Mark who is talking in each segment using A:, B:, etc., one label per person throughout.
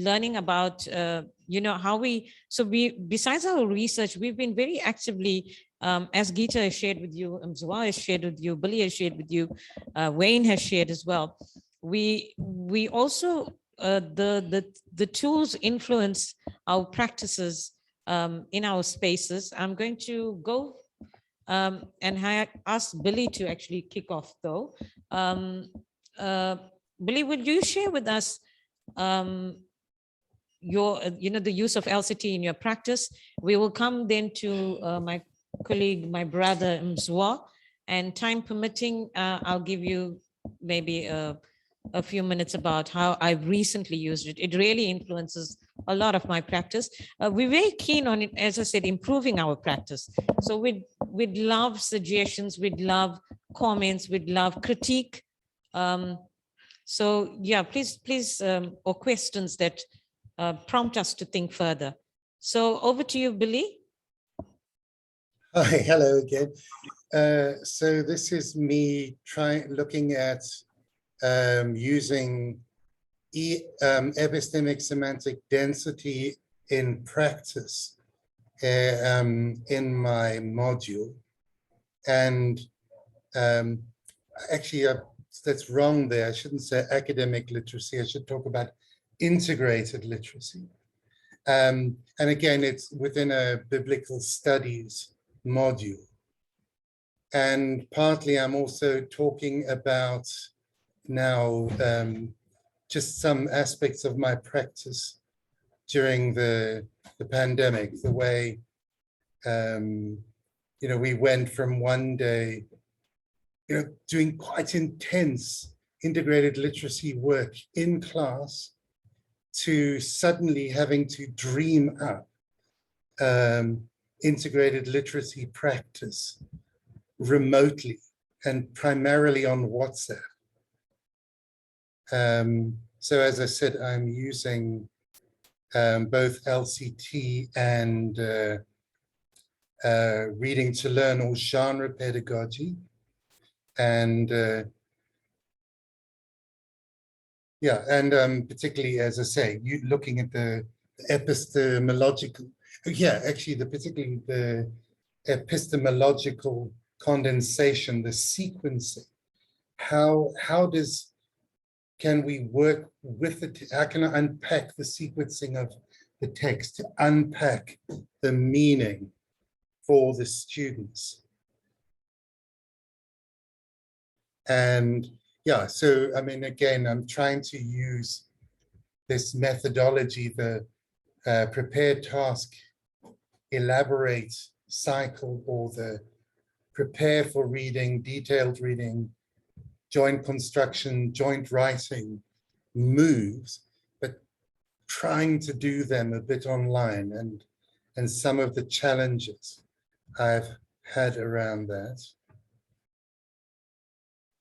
A: learning about, how besides our research, we've been very actively, as Geeta has shared with you, Mzwa has shared with you, Billy has shared with you, Wayne has shared as well. We also, the tools influence our practices in our spaces. I'm going to go and ask Billy to actually kick off though. Billy, would you share with us your, the use of LCT in your practice? We will come then to my colleague, my brother Mzwa, and time permitting, I'll give you maybe a few minutes about how I've recently used it. It really influences a lot of my practice. We're very keen on it, as I said, improving our practice. So we'd love suggestions, we'd love comments, we'd love critique. So yeah, please, or questions that prompt us to think further. So over to you, Billy.
B: Hi, hello again. So this is me looking at using epistemic semantic density in practice in my module. And actually, that's wrong there. I shouldn't say academic literacy. I should talk about integrated literacy. And again, it's within a biblical studies module. And partly I'm also talking about now just some aspects of my practice during the pandemic, the way, we went from one day, doing quite intense integrated literacy work in class to suddenly having to dream up integrated literacy practice remotely and primarily on WhatsApp. So as I said, I'm using both LCT and reading to learn or genre pedagogy. And particularly, as I say, looking at the epistemological, particularly the epistemological condensation, the sequencing. Can we work with it? How can I unpack the sequencing of the text to unpack the meaning for the students? And so, I mean, again, I'm trying to use this methodology, the prepare, task, elaborate cycle, or the prepare for reading, detailed reading, joint construction, joint writing moves, but trying to do them a bit online and some of the challenges I've had around that.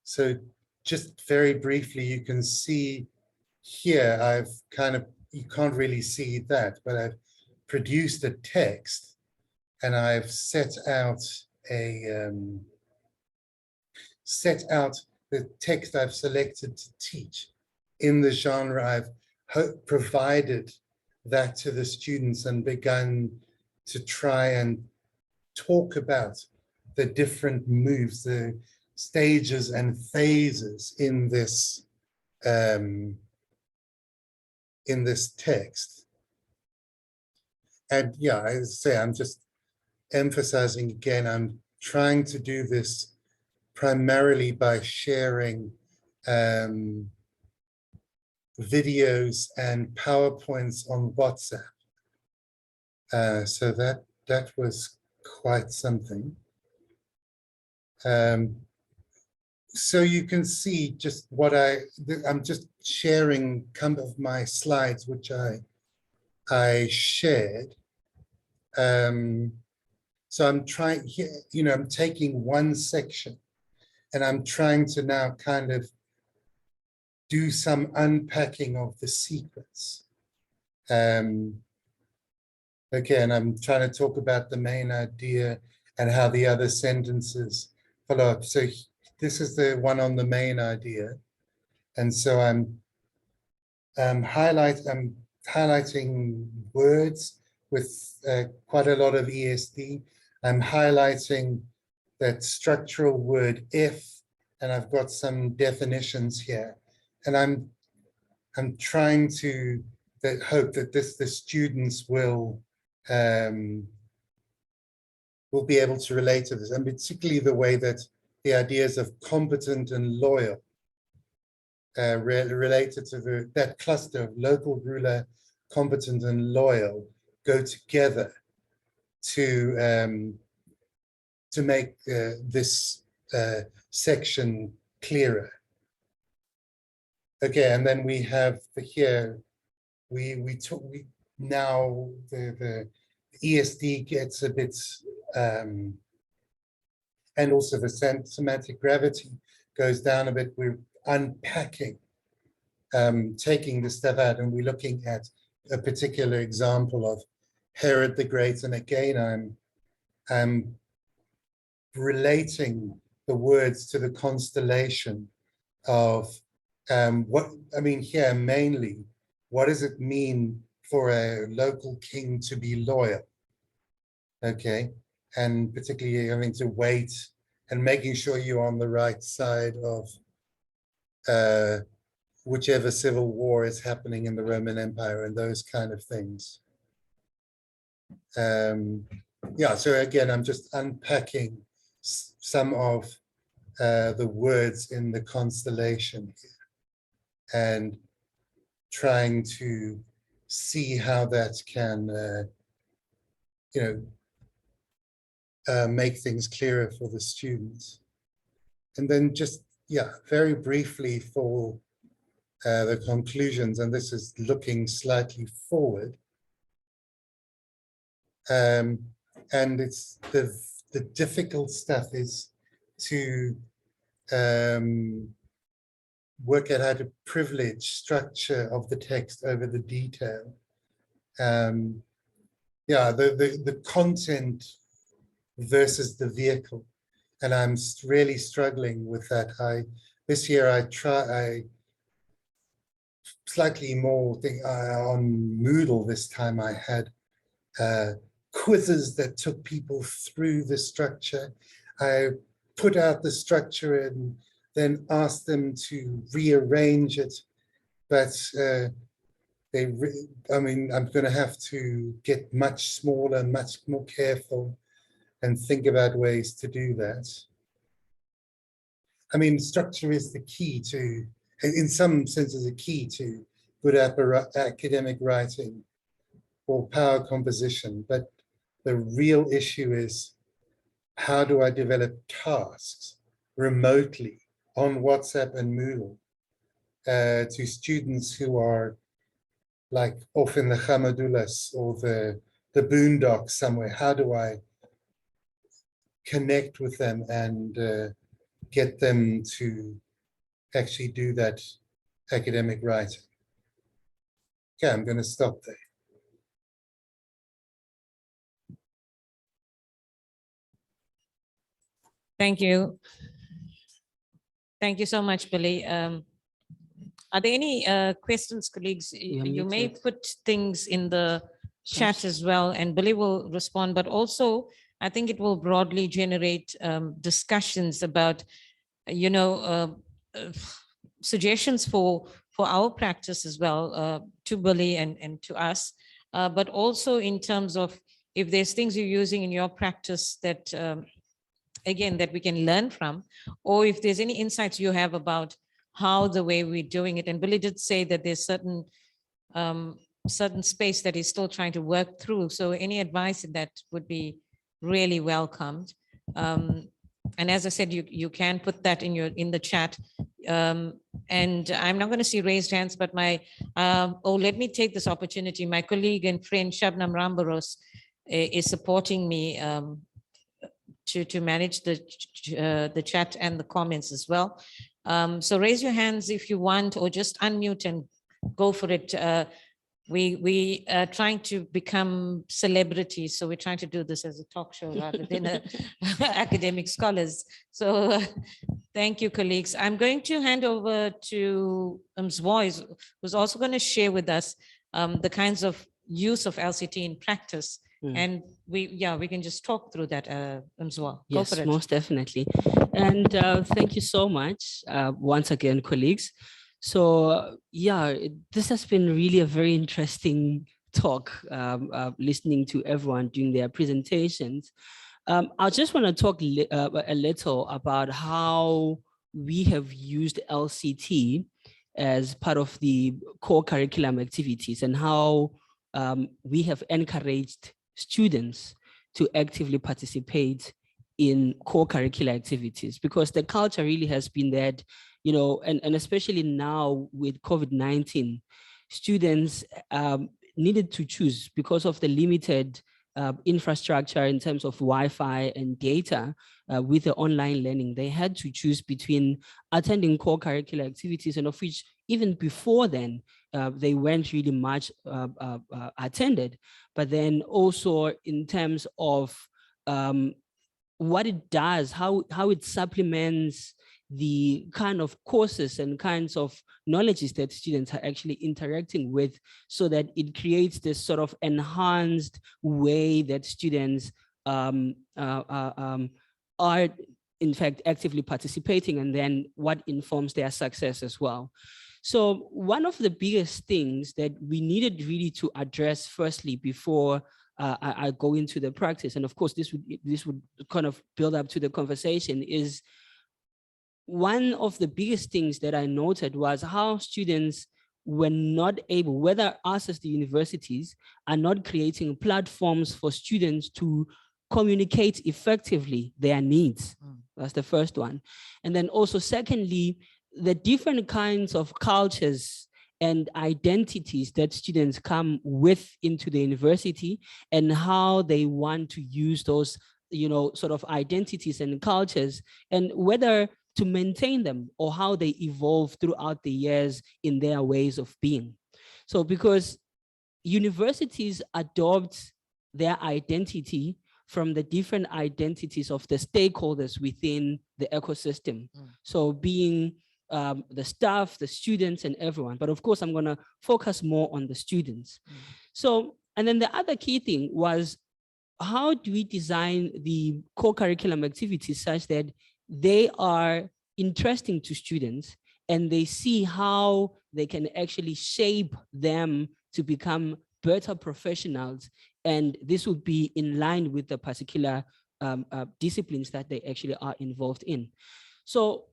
B: So just very briefly, you can see here, I've you can't really see that, but I've produced a text and I've set out the text I've selected to teach in the genre. I've provided that to the students and begun to try and talk about the different moves, the stages and phases in this text. And as I say, I'm just emphasizing again, I'm trying to do this primarily by sharing videos and PowerPoints on WhatsApp. So that was quite something. So you can see just what I'm just sharing some of my slides, which I shared. So I'm trying here, I'm taking one section and I'm trying to now kind of do some unpacking of the sequence. Again, I'm trying to talk about the main idea and how the other sentences follow up. So this is the one on the main idea. And so I'm highlighting words with quite a lot of ESD. I'm highlighting that structural word if, and I've got some definitions here. And I'm trying to hope that the students will be able to relate to this, and particularly the way that the ideas of competent and loyal related to that cluster of local, ruler, competent, and loyal go together to make this section clearer. Okay, and then we have here now the ESD gets a bit and also the semantic gravity goes down a bit. We're unpacking, taking the stuff out, and we're looking at a particular example of Herod the Great. And again, I'm relating the words to the constellation of what I mean here mainly. What does it mean for a local king to be loyal? Okay, and particularly having to wait and making sure you're on the right side of whichever civil war is happening in the Roman Empire and those kind of things. Yeah, so again, I'm just unpacking some of the words in the constellation here and trying to see how that can, make things clearer for the students. And then just, yeah, very briefly for the conclusions, and this is looking slightly forward. And it's the difficult stuff is to work out how to privilege structure of the text over the detail. Yeah, the content versus the vehicle, and I'm really struggling with that. This year I slightly more on Moodle this time. I had quizzes that took people through the structure. I put out the structure and then asked them to rearrange it, but I mean, I'm going to have to get much smaller, much more careful, and think about ways to do that. I mean, structure is the key to, in some senses, a key to good academic writing or power composition. But the real issue is, how do I develop tasks remotely on WhatsApp and Moodle to students who are like off in the Hamadulas or the boondocks somewhere? How do I connect with them and get them to actually do that academic writing? Okay, I'm going to stop there.
A: Thank you. Thank you so much, Billy. Are there any questions, colleagues? You may put things in the chat as well, and Billy will respond, but also I think it will broadly generate discussions about, suggestions for our practice as well, to Billy and to us, but also in terms of if there's things you're using in your practice that, again, that we can learn from, or if there's any insights you have about how the way we're doing it. And Billy did say that there's certain space that he's still trying to work through. So any advice in that would be really welcomed. And as I said, you can put that in the chat. And I'm not going to see raised hands, but let me take this opportunity. My colleague and friend Shabnam Rambaros is supporting me to manage the chat and the comments as well. So raise your hands if you want, or just unmute and go for it. We are trying to become celebrities, so we're trying to do this as a talk show rather than academic scholars. So thank you, colleagues. I'm going to hand over to Mzwa, who's also going to share with us the kinds of use of LCT in practice.
C: Mm.
A: And we can just talk through that, Mzwa. Go
C: Yes,
A: for it.
C: most definitely. And thank you so much once again, colleagues. So this has been really a very interesting talk, listening to everyone doing their presentations. I just want to talk a little about how we have used LCT as part of the core curriculum activities, and how we have encouraged students to actively participate in core curricular activities, because the culture really has been that, and especially now with COVID-19, students needed to choose because of the limited infrastructure in terms of Wi-Fi and data with the online learning. They had to choose between attending core curricular activities, and of which even before then, they weren't really much attended. But then also in terms of what it does, how it supplements the kind of courses and kinds of knowledges that students are actually interacting with, so that it creates this sort of enhanced way that students are in fact actively participating, and then what informs their success as well. So one of the biggest things that we needed really to address firstly before I go into the practice, and of course this would kind of build up to the conversation, is one of the biggest things that I noted was how students were not able, whether us as the universities are not creating platforms for students to communicate effectively their needs. That's the first one. And then also secondly, the different kinds of cultures and identities that students come with into the university, and how they want to use those, sort of identities and cultures, and whether to maintain them or how they evolve throughout the years in their ways of being. So because universities adopt their identity from the different identities of the stakeholders within the ecosystem. So being the staff, the students, and everyone. But of course, I'm going to focus more on the students. So, and then the other key thing was, how do we design the core curriculum activities such that they are interesting to students and they see how they can actually shape them to become better professionals, and this would be in line with the particular disciplines that they actually are involved in. So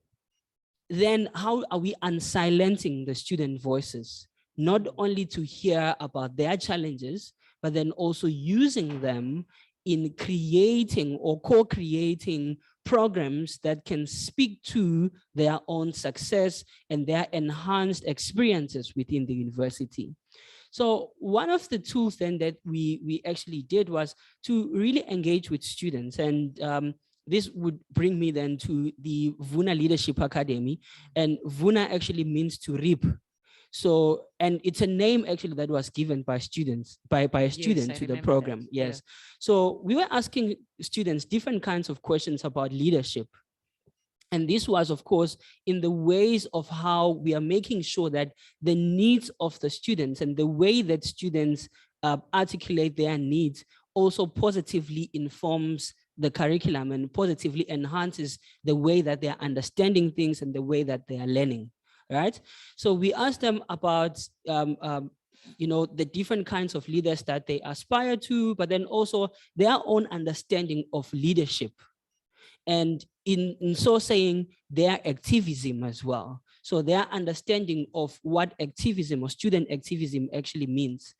C: then how are we unsilencing the student voices, not only to hear about their challenges, but then also using them in creating or co-creating programs that can speak to their own success and their enhanced experiences within the university. So one of the tools then that we actually did was to really engage with students, and this would bring me then to the Vuna Leadership Academy, and Vuna actually means to reap. So, and it's a name actually that was given by students, by a student to the program.
A: That.
C: Yes. Yeah. So we were asking students different kinds of questions about leadership. And this was, of course, in the ways of how we are making sure that the needs of the students and the way that students articulate their needs also positively informs the curriculum and positively enhances the way that they are understanding things and the way that they are learning. Right? So we asked them about, the different kinds of leaders that they aspire to, but then also their own understanding of leadership. And in so saying, their activism as well. So their understanding of what activism or student activism actually means.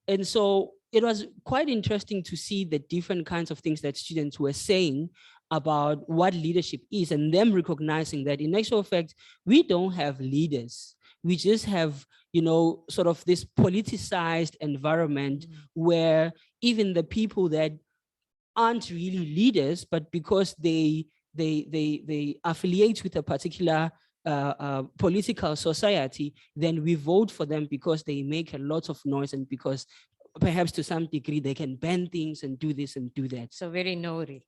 C: And so it was quite interesting to see the different kinds of things that students were saying about what leadership is, and them recognizing that in actual fact, we don't have leaders. We just have, sort of this politicized environment where even the people that aren't really leaders, but because they affiliate with a particular political society, then we vote for them because they make a lot of noise and because perhaps to some degree they can ban things and do this and do that.
A: So very nori.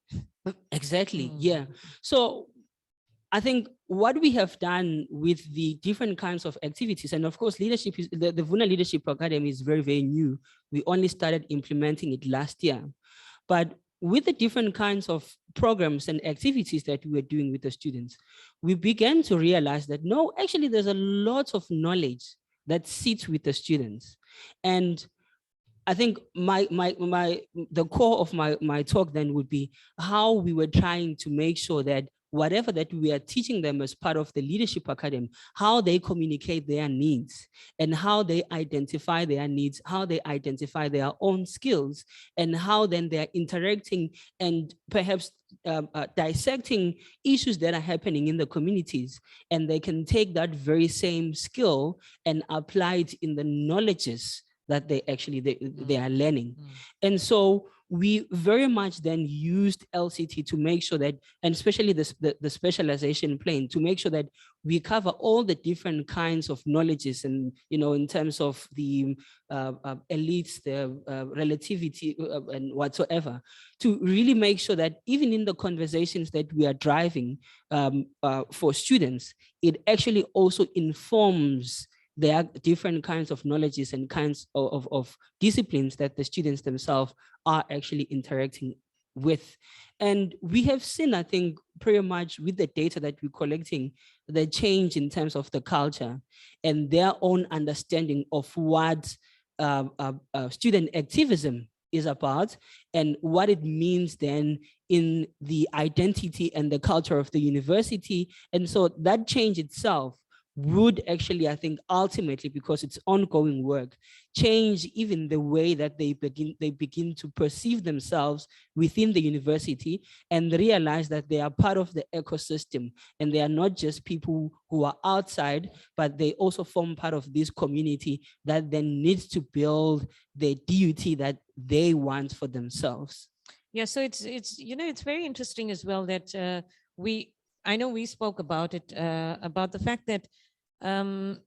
C: Exactly. Yeah. So I think what we have done with the different kinds of activities, and of course, leadership is the Vuna Leadership Academy is very, very new. We only started implementing it last year. But with the different kinds of programs and activities that we were doing with the students, we began to realize that no, actually, there's a lot of knowledge that sits with the students. And I think the core of my talk then would be how we were trying to make sure that whatever that we are teaching them as part of the Leadership Academy, how they communicate their needs and how they identify their needs, how they identify their own skills, and how then they're interacting and perhaps dissecting issues that are happening in the communities. And they can take that very same skill and apply it in the knowledges that they actually they are learning. And so we very much then used LCT to make sure that, and especially the specialization plane, to make sure that we cover all the different kinds of knowledges, and in terms of the elites, the relativity and whatsoever, to really make sure that even in the conversations that we are driving for students, it actually also informs there are different kinds of knowledges and kinds of disciplines that the students themselves are actually interacting with. And we have seen, I think, pretty much with the data that we're collecting, the change in terms of the culture and their own understanding of what student activism is about and what it means then in the identity and the culture of the university. And so that change itself would actually, I think, ultimately, because it's ongoing work, change even the way that they begin to perceive themselves within the university and realize that they are part of the ecosystem and they are not just people who are outside, but they also form part of this community that then needs to build the duty that they want for themselves.
A: Yeah, so it's very interesting as well that I know we spoke about it, about the fact that and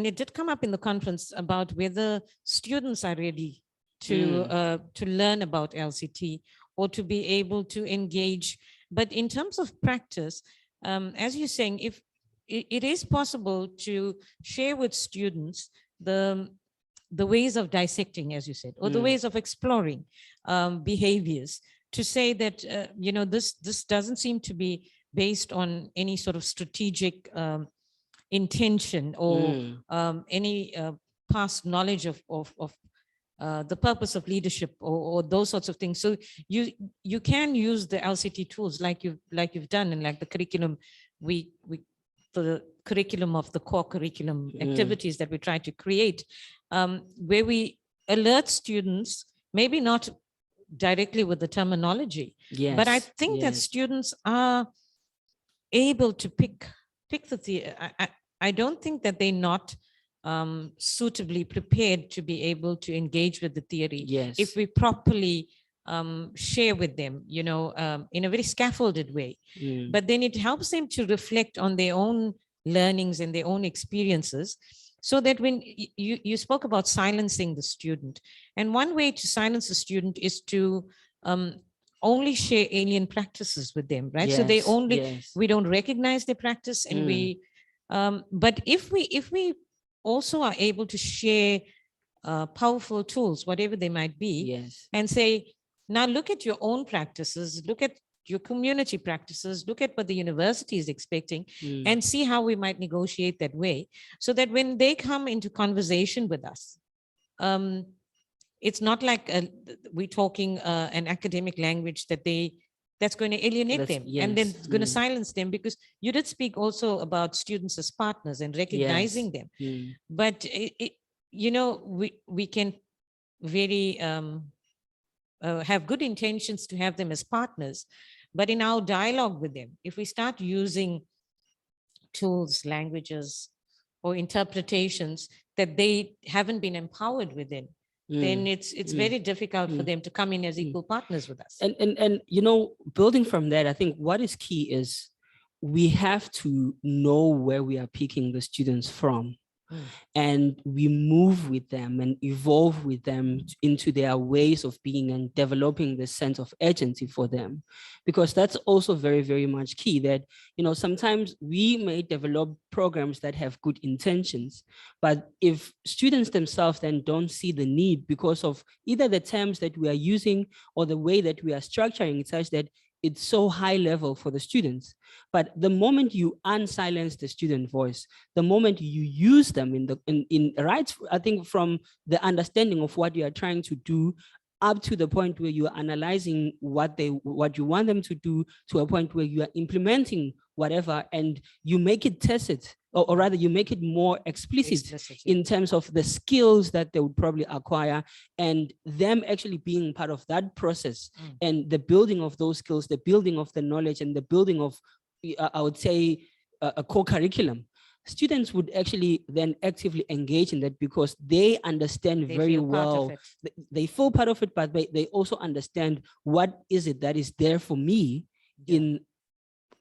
A: it did come up in the conference about whether students are ready to learn about LCT or to be able to engage. But in terms of practice, as you're saying, if it is possible to share with students the ways of dissecting, as you said, or the ways of exploring behaviors, to say that this doesn't seem to be based on any sort of strategic intention or any past knowledge of the purpose of leadership or those sorts of things. So you can use the LCT tools like you've done, and like the curriculum the curriculum of the core curriculum activities that we try to create, where we alert students, maybe not directly with the terminology, but I think that students are able to pick the theory. I don't think that they're not suitably prepared to be able to engage with the theory if we properly share with them, in a very scaffolded way. But then it helps them to reflect on their own learnings and their own experiences, so that when you spoke about silencing the student, and one way to silence the student is to only share alien practices with them, right? So they we don't recognize their practice, and but if we also are able to share powerful tools, whatever they might be, and say, now look at your own practices, look at your community practices, look at what the university is expecting, and see how we might negotiate that way, so that when they come into conversation with us, it's not like we're talking an academic language that's going to alienate them and then it's going to silence them, because you did speak also about students as partners and recognizing them. But we can very have good intentions to have them as partners, but in our dialogue with them, if we start using tools, languages, or interpretations that they haven't been empowered within, then it's very difficult for them to come in as equal partners with us.
C: And building from that, I think what is key is we have to know where we are picking the students from. and we move with them and evolve with them into their ways of being and developing the sense of urgency for them. Because that's also very, very much key that, sometimes we may develop programs that have good intentions, but if students themselves then don't see the need because of either the terms that we are using or the way that we are structuring it such that it's so high level for the students. But the moment you unsilence the student voice, the moment you use them in right, I think from the understanding of what you are trying to do up to the point where you are analyzing what you want them to do, to a point where you are implementing whatever, and you make it tacit, or rather you make it more explicit in terms of the skills that they would probably acquire, and them actually being part of that process and the building of those skills, the building of the knowledge, and the building of, I would say, a co-curriculum. Students would actually then actively engage in that because they understand very well, they feel part of it, but they also understand what is it that is there for me in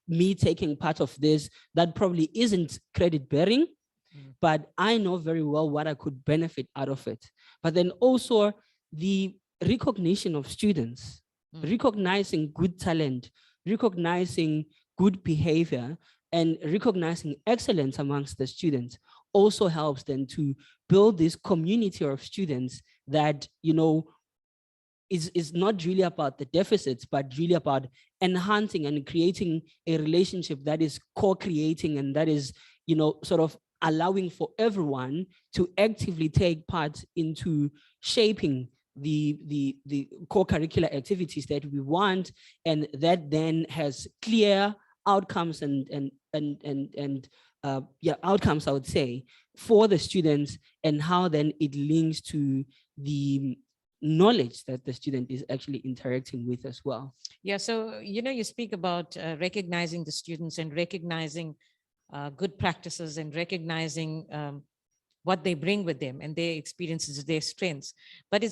C: me taking part of this that probably isn't credit bearing, but I know very well what I could benefit out of it. But then also the recognition of students, recognizing good talent, recognizing good behavior, and recognizing excellence amongst the students also helps them to build this community of students that, is not really about the deficits, but really about enhancing and creating a relationship that is co-creating and that is, sort of allowing for everyone to actively take part into shaping the co-curricular activities that we want, and that then has clear outcomes and outcomes, I would say, for the students, and how then it links to the knowledge that the student is actually interacting with as well.
A: Yeah, so, you speak about recognizing the students and recognizing good practices and recognizing what they bring with them and their experiences, their strengths. But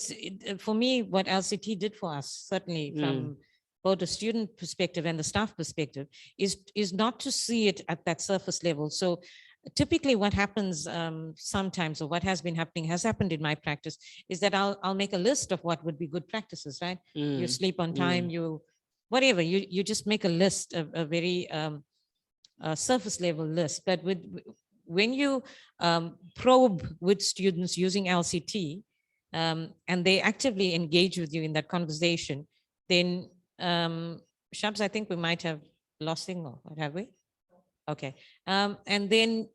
A: for me, what LCT did for us, certainly from both the student perspective and the staff perspective, is not to see it at that surface level. So typically what happens sometimes, or what has happened in my practice, is that I'll make a list of what would be good practices, right? You sleep on time, you just make a list, a very surface level list. But when you probe with students using LCT, and they actively engage with you in that conversation, then Shabs, I think we might have lost signal, have we? Okay. And then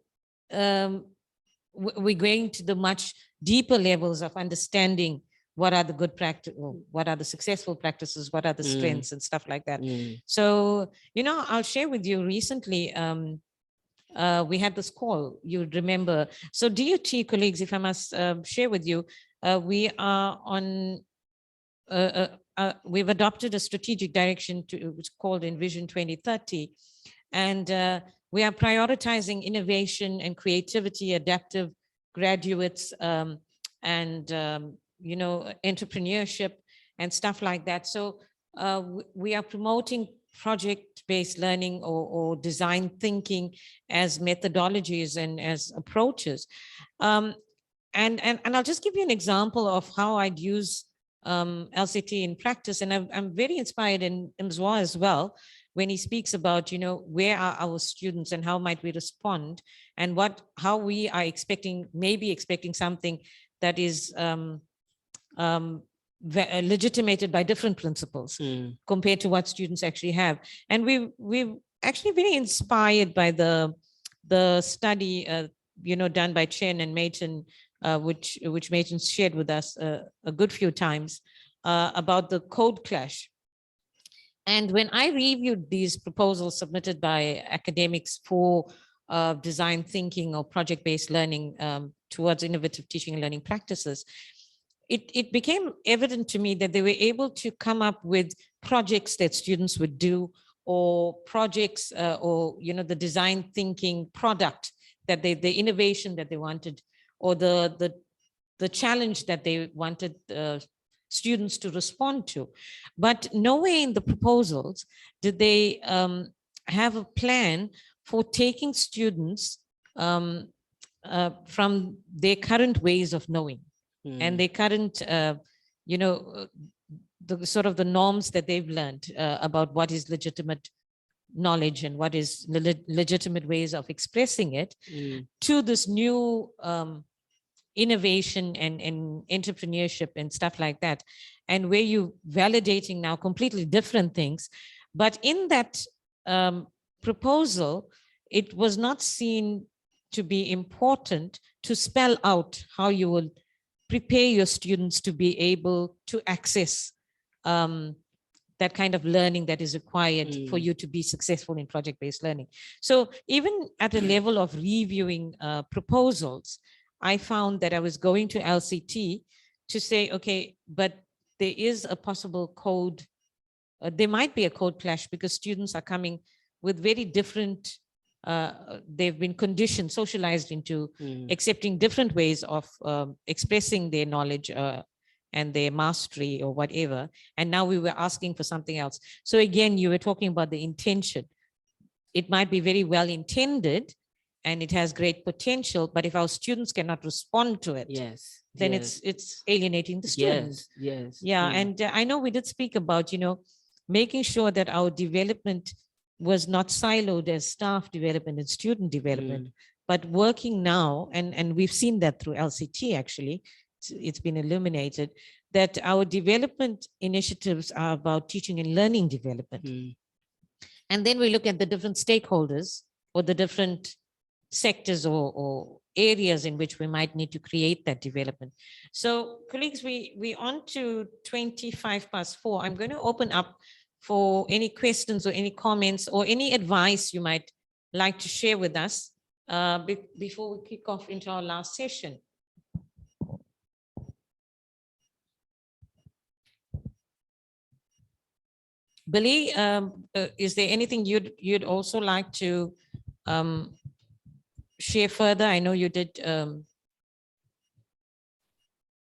A: we're going to the much deeper levels of understanding what are the good practice, what are the successful practices, what are the strengths and stuff like that. So, I'll share with you recently, we had this call, you remember. So DOT colleagues, if I must share with you, we are on, we've adopted a strategic direction which is called Envision 2030. And we are prioritizing innovation and creativity, adaptive graduates, and, entrepreneurship and stuff like that. So we are promoting project-based learning or design thinking as methodologies and as approaches. And I'll just give you an example of how I'd use LCT in practice. And I'm very inspired in Mzwa as well, when he speaks about, where are our students and how might we respond, and how we are maybe expecting something that is legitimated by different principles compared to what students actually have. And we're actually very inspired by the study, done by Chen and Mayton, which Mayton shared with us a good few times, about the code clash. And when I reviewed these proposals submitted by academics for design thinking or project-based learning towards innovative teaching and learning practices, it became evident to me that they were able to come up with projects that students would do, or projects or the design thinking product that the innovation that they wanted, or the challenge that they wanted students to respond to. But nowhere in the proposals did they have a plan for taking students from their current ways of knowing and their current, you know, the sort of the norms that they've learned about what is legitimate knowledge and what is legitimate ways of expressing it to this new innovation and entrepreneurship and stuff like that, and where you validating now completely different things. But in that proposal, it was not seen to be important to spell out how you will prepare your students to be able to access that kind of learning that is required for you to be successful in project-based learning. So even at a level of reviewing proposals, I found that I was going to LCT to say, okay, but there is a possible code, there might be a code clash because students are coming with very different, they've been conditioned, socialized into accepting different ways of expressing their knowledge and their mastery or whatever. And now we were asking for something else. So again, you were talking about the intention. It might be very well intended and it has great potential, but if our students cannot respond to it, then it's alienating the students. Yeah, and I know we did speak about, you know, making sure that our development was not siloed as staff development and student development, but working now, and we've seen that through LCT actually, it's been illuminated, that our development initiatives are about teaching and learning development. And then we look at the different stakeholders or the different sectors or areas in which we might need to create that development. So colleagues, we on to 4:25. I'm going to open up for any questions or any comments or any advice you might like to share with us before we kick off into our last session. Billy, is there anything you'd also like to share further? I know you did.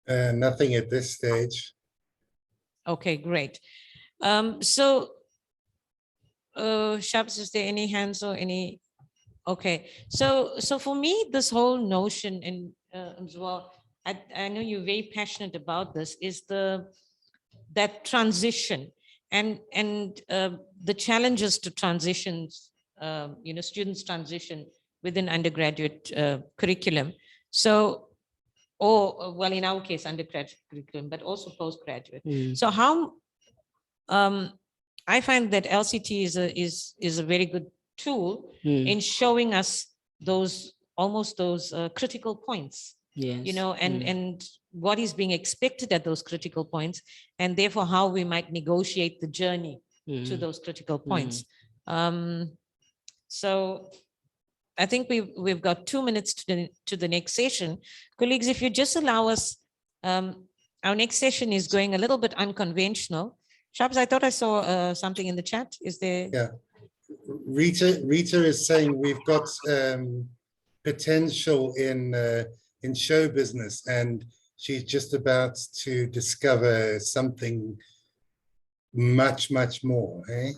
B: Nothing at this stage.
A: Okay, great. So, Shabs, is there any hands or any? Okay, so for me, this whole notion, and as well, I know you're very passionate about this, is that transition and the challenges to transitions, you know, students transition within undergraduate curriculum. So, or well, in our case, undergraduate curriculum, but also postgraduate. So how, I find that LCT is a very good tool in showing us those, almost those critical points, you know, and what is being expected at those critical points, and therefore how we might negotiate the journey to those critical points. So I think we've got 2 minutes to the next session. Colleagues, if you just allow us, our next session is going a little bit unconventional. Shabs, I thought I saw something in the chat. Is there?
B: Yeah, Rita is saying we've got potential in show business, and she's just about to discover something much more, eh?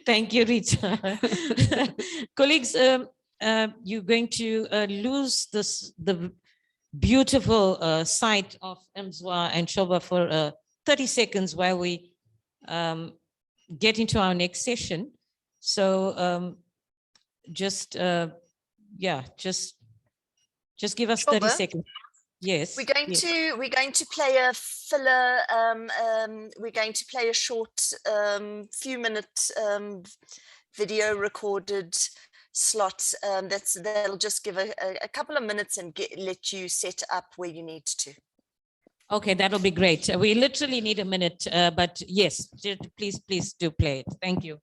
A: Thank you, Rita. Colleagues, you're going to lose the beautiful sight of Mzwa and Shoba for 30 seconds while we get into our next session. So just give us 30 seconds. Yes.
D: We're going to play a filler. We're going to play a short, few-minute video recorded slot. That'll just give a couple of minutes and let you set up where you need to.
A: Okay, that'll be great. We literally need a minute, but yes, please do play it. Thank you.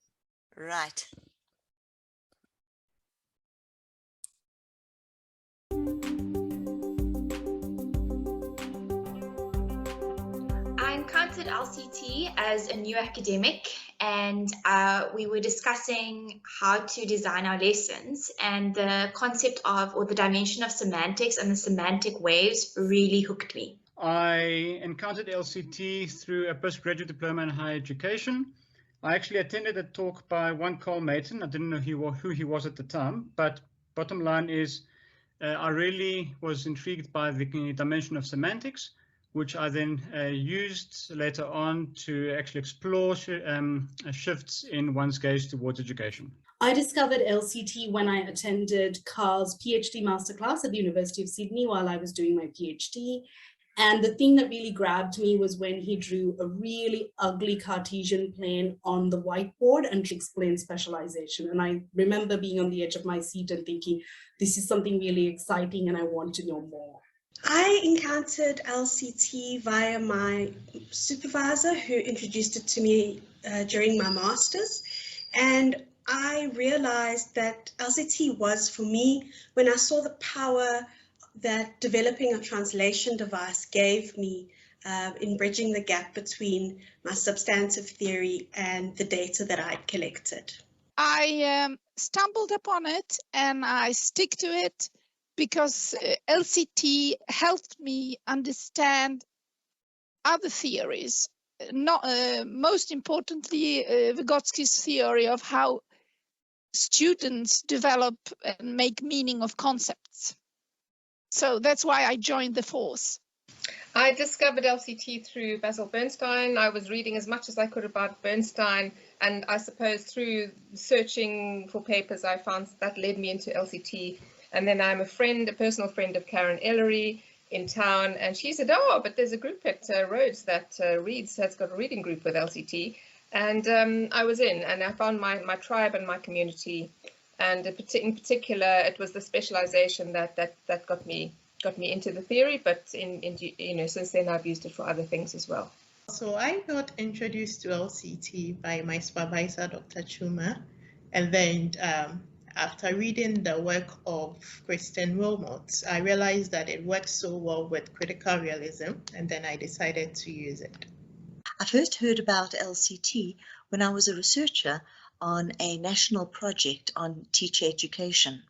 D: Right.
E: I encountered LCT as a new academic, and we were discussing how to design our lessons, and the concept of, or the dimension of semantics and the semantic waves really hooked me.
F: I encountered LCT through a postgraduate diploma in higher education, I actually attended a talk by one Carl Mayton. I didn't know who he was at the time, but bottom line is I really was intrigued by the dimension of semantics, which I then used later on to actually explore shifts in one's gaze towards education.
G: I discovered LCT when I attended Carl's PhD masterclass at the University of Sydney while I was doing my PhD. And the thing that really grabbed me was when he drew a really ugly Cartesian plane on the whiteboard and explained specialization. And I remember being on the edge of my seat and thinking, this is something really exciting and I want to know more.
H: I encountered LCT via my supervisor who introduced it to me during my master's. And I realized that LCT was, for me, when I saw the power that developing a translation device gave me in bridging the gap between my substantive theory and the data that I'd collected.
I: I stumbled upon it and I stick to it because LCT helped me understand other theories, most importantly, Vygotsky's theory of how students develop and make meaning of concepts. So that's why I joined the force.
J: I discovered LCT through Basil Bernstein. I was reading as much as I could about Bernstein, and I suppose through searching for papers I found that led me into LCT. And then I'm a personal friend of Karen Ellery in town, and she said, oh, but there's a group at Rhodes that has got a reading group with LCT. And I was in, and I found my tribe and my community. And in particular, it was the specialization that got me into the theory. But since then, I've used it for other things as well.
K: So I got introduced to LCT by my supervisor, Dr. Chuma, and then after reading the work of Kristen Wilmot, I realized that it works so well with critical realism, and then I decided to use it.
L: I first heard about LCT when I was a researcher on a national project on teacher education.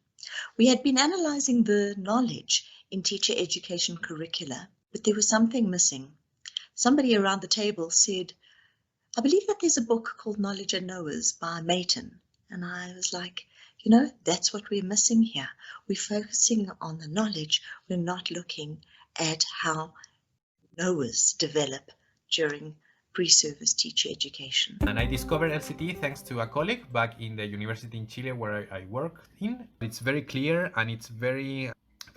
L: We had been analysing the knowledge in teacher education curricula, but there was something missing. Somebody around the table said, I believe that there's a book called Knowledge and Knowers by Mayton. And I was like, that's what we're missing here. We're focusing on the knowledge. We're not looking at how knowers develop during pre-service teacher education.
M: And I discovered LCT thanks to a colleague back in the university in Chile where I worked in. It's very clear and it's very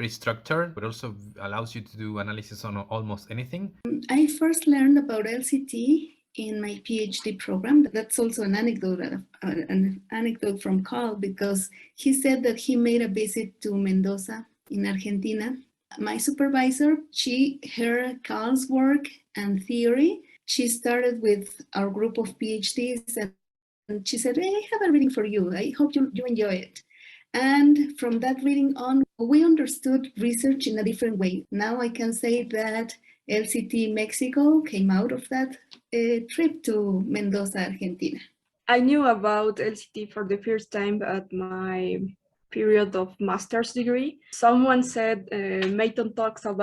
M: structured, but also allows you to do analysis on almost anything.
N: I first learned about LCT in my PhD program. That's also an anecdote from Carl, because he said that he made a visit to Mendoza in Argentina. My supervisor, she heard Carl's work and theory. She started with our group of PhDs and she said, hey, I have a reading for you. I hope you enjoy it. And from that reading on, we understood research in a different way. Now I can say that LCT Mexico came out of that trip to Mendoza, Argentina.
O: I knew about LCT for the first time at my period of master's degree. Someone said Mayton talks about